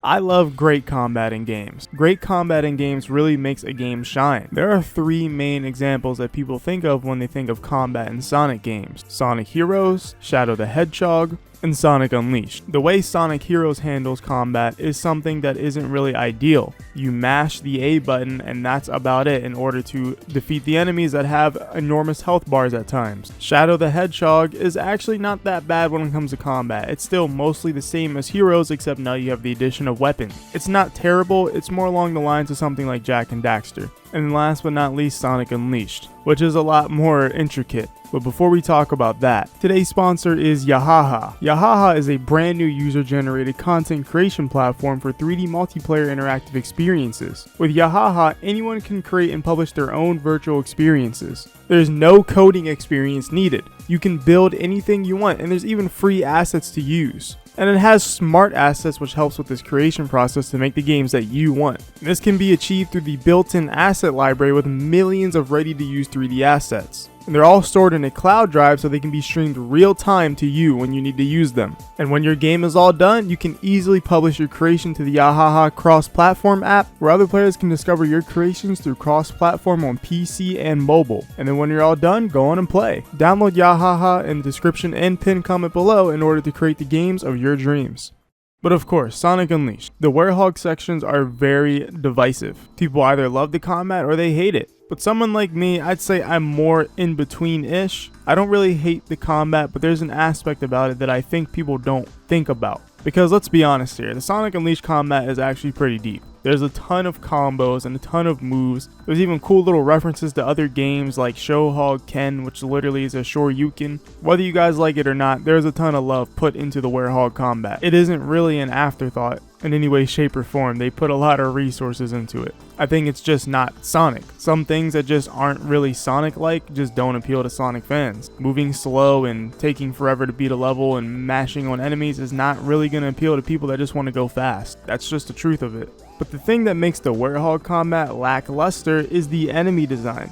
I love great combat in games. Great combat in games really makes a game shine. There are three main examples that people think of when they think of combat in Sonic games: Sonic Heroes, Shadow the Hedgehog, and Sonic Unleashed. The way Sonic Heroes handles combat is something that isn't really ideal. You mash the A button and that's about it in order to defeat the enemies that have enormous health bars at times. Shadow the Hedgehog is actually not that bad when it comes to combat. It's still mostly the same as Heroes, except now you have the addition of weapons. It's not terrible, it's more along the lines of something like Jak and Daxter. And last but not least, Sonic Unleashed, which is a lot more intricate. But before we talk about that, today's sponsor is Yahaha. Yahaha is a brand new user-generated content creation platform for 3D multiplayer interactive experiences. With Yahaha, anyone can create and publish their own virtual experiences. There's no coding experience needed. You can build anything you want, and there's even free assets to use. And it has smart assets, which helps with this creation process to make the games that you want. This can be achieved through the built-in asset library with millions of ready-to-use 3D assets. And they're all stored in a cloud drive so they can be streamed real time to you when you need to use them. And when your game is all done, you can easily publish your creation to the Yahaha cross-platform app, where other players can discover your creations through cross-platform on PC and mobile. And then when you're all done, go on and play. Download Yahaha in the description and pinned comment below in order to create the games of your dreams. But of course, Sonic Unleashed. The Werehog sections are very divisive. People either love the combat or they hate it. But someone like me, I'd say I'm more in between-ish. I don't really hate the combat, but there's an aspect about it that I think people don't think about. Because let's be honest here, the Sonic Unleashed combat is actually pretty deep. There's a ton of combos and a ton of moves. There's even cool little references to other games like Shohog Ken, which literally is a Shoryuken. Whether you guys like it or not, there's a ton of love put into the Werehog combat. It isn't really an afterthought in any way, shape, or form. They put a lot of resources into it. I think it's just not Sonic. Some things that just aren't really Sonic-like just don't appeal to Sonic fans. Moving slow and taking forever to beat a level and mashing on enemies is not really going to appeal to people that just want to go fast. That's just the truth of it. But the thing that makes the Werehog combat lackluster is the enemy design.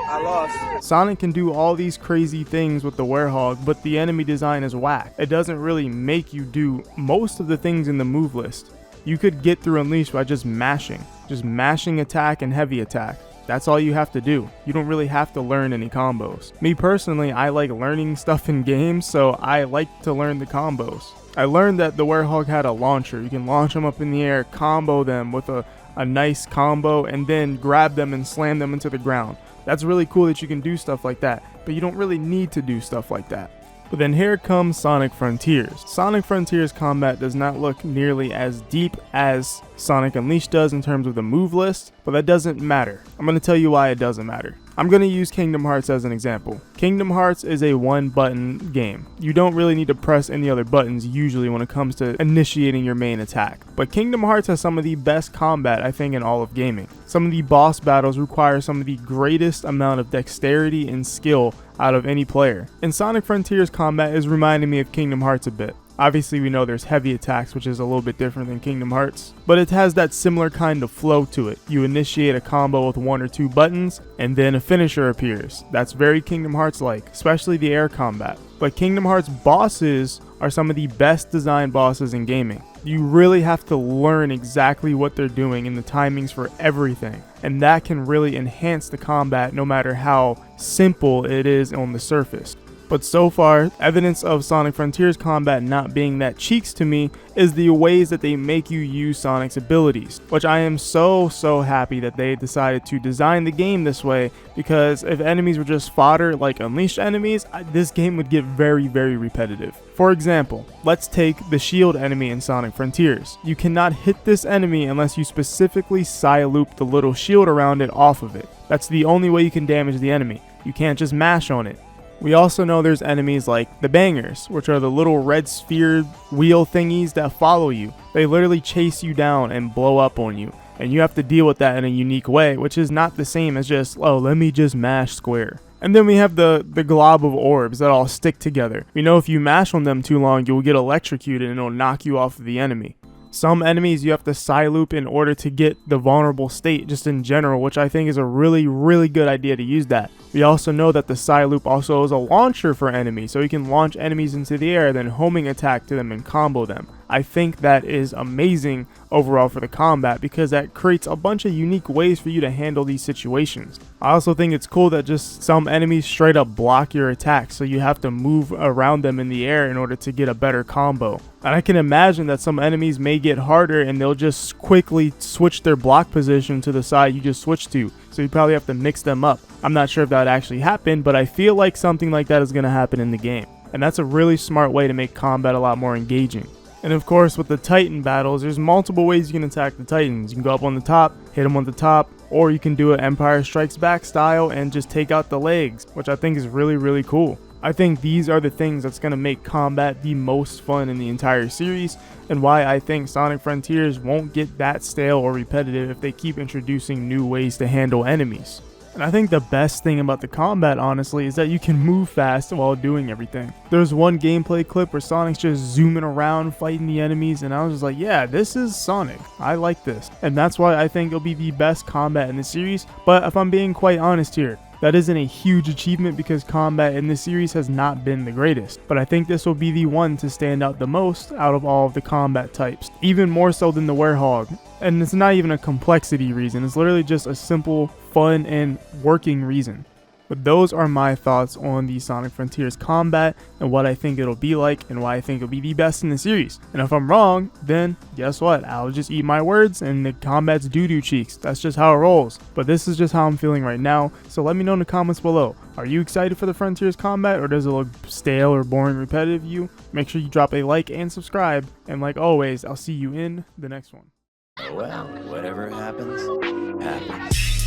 I lost. Sonic can do all these crazy things with the Werehog, but the enemy design is whack. It doesn't really make you do most of the things in the move list. You could get through Unleashed by just mashing attack and heavy attack. That's all you have to do. You don't really have to learn any combos. Me personally, I like learning stuff in games, so I like to learn the combos. I learned that the Werehog had a launcher. You can launch them up in the air, combo them with a nice combo, and then grab them and slam them into the ground. That's really cool that you can do stuff like that, but you don't really need to do stuff like that. But then here comes Sonic Frontiers. Sonic Frontiers combat does not look nearly as deep as Sonic Unleashed does in terms of the move list, but that doesn't matter. I'm going to tell you why it doesn't matter. I'm going to use Kingdom Hearts as an example. Kingdom Hearts is a one-button game. You don't really need to press any other buttons usually when it comes to initiating your main attack. But Kingdom Hearts has some of the best combat, I think, in all of gaming. Some of the boss battles require some of the greatest amount of dexterity and skill out of any player. And Sonic Frontiers combat is reminding me of Kingdom Hearts a bit. Obviously, we know there's heavy attacks, which is a little bit different than Kingdom Hearts, but it has that similar kind of flow to it. You initiate a combo with one or two buttons, and then a finisher appears. That's very Kingdom Hearts-like, especially the air combat. But Kingdom Hearts bosses are some of the best designed bosses in gaming. You really have to learn exactly what they're doing and the timings for everything, and that can really enhance the combat no matter how simple it is on the surface. But so far, evidence of Sonic Frontiers combat not being that cheeks to me is the ways that they make you use Sonic's abilities, which I am so happy that they decided to design the game this way, because if enemies were just fodder like Unleashed enemies, this game would get very repetitive. For example, let's take the shield enemy in Sonic Frontiers. You cannot hit this enemy unless you specifically side loop the little shield around it off of it. That's the only way you can damage the enemy. You can't just mash on it. We also know there's enemies like the bangers, which are the little red sphere wheel thingies that follow you. They literally chase you down and blow up on you, and you have to deal with that in a unique way, which is not the same as just, oh, let me just mash square. And then we have the glob of orbs that all stick together. We know if you mash on them too long, you'll get electrocuted and it'll knock you off of the enemy. Some enemies you have to side loop in order to get the vulnerable state just in general, which I think is a really good idea to use that. We also know that the side loop also is a launcher for enemies, so you can launch enemies into the air, then homing attack to them and combo them. I think that is amazing overall for the combat because that creates a bunch of unique ways for you to handle these situations. I also think it's cool that just some enemies straight up block your attacks, so you have to move around them in the air in order to get a better combo. And I can imagine that some enemies may get harder and they'll just quickly switch their block position to the side you just switched to, so you probably have to mix them up. I'm not sure if that would actually happen, but I feel like something like that is going to happen in the game. And that's a really smart way to make combat a lot more engaging. And of course, with the Titan battles, there's multiple ways you can attack the Titans. You can go up on the top, hit them on the top, or you can do an Empire Strikes Back style and just take out the legs, which I think is really cool. I think these are the things that's going to make combat the most fun in the entire series, and why I think Sonic Frontiers won't get that stale or repetitive if they keep introducing new ways to handle enemies. And I think the best thing about the combat, honestly, is that you can move fast while doing everything. There's one gameplay clip where Sonic's just zooming around fighting the enemies, and I was just like, yeah, this is Sonic. I like this. And that's why I think it'll be the best combat in the series. But if I'm being quite honest here, that isn't a huge achievement because combat in this series has not been the greatest. But I think this will be the one to stand out the most out of all of the combat types. Even more so than the Werehog. And it's not even a complexity reason, it's literally just a simple, fun, and working reason. But those are my thoughts on the Sonic Frontiers combat and what I think it'll be like and why I think it'll be the best in the series. And if I'm wrong, then guess what? I'll just eat my words and the combat's doo-doo cheeks. That's just how it rolls. But this is just how I'm feeling right now. So let me know in the comments below. Are you excited for the Frontiers combat, or does it look stale or boring, repetitive to you? Make sure you drop a like and subscribe. And like always, I'll see you in the next one. Well, whatever happens, happens.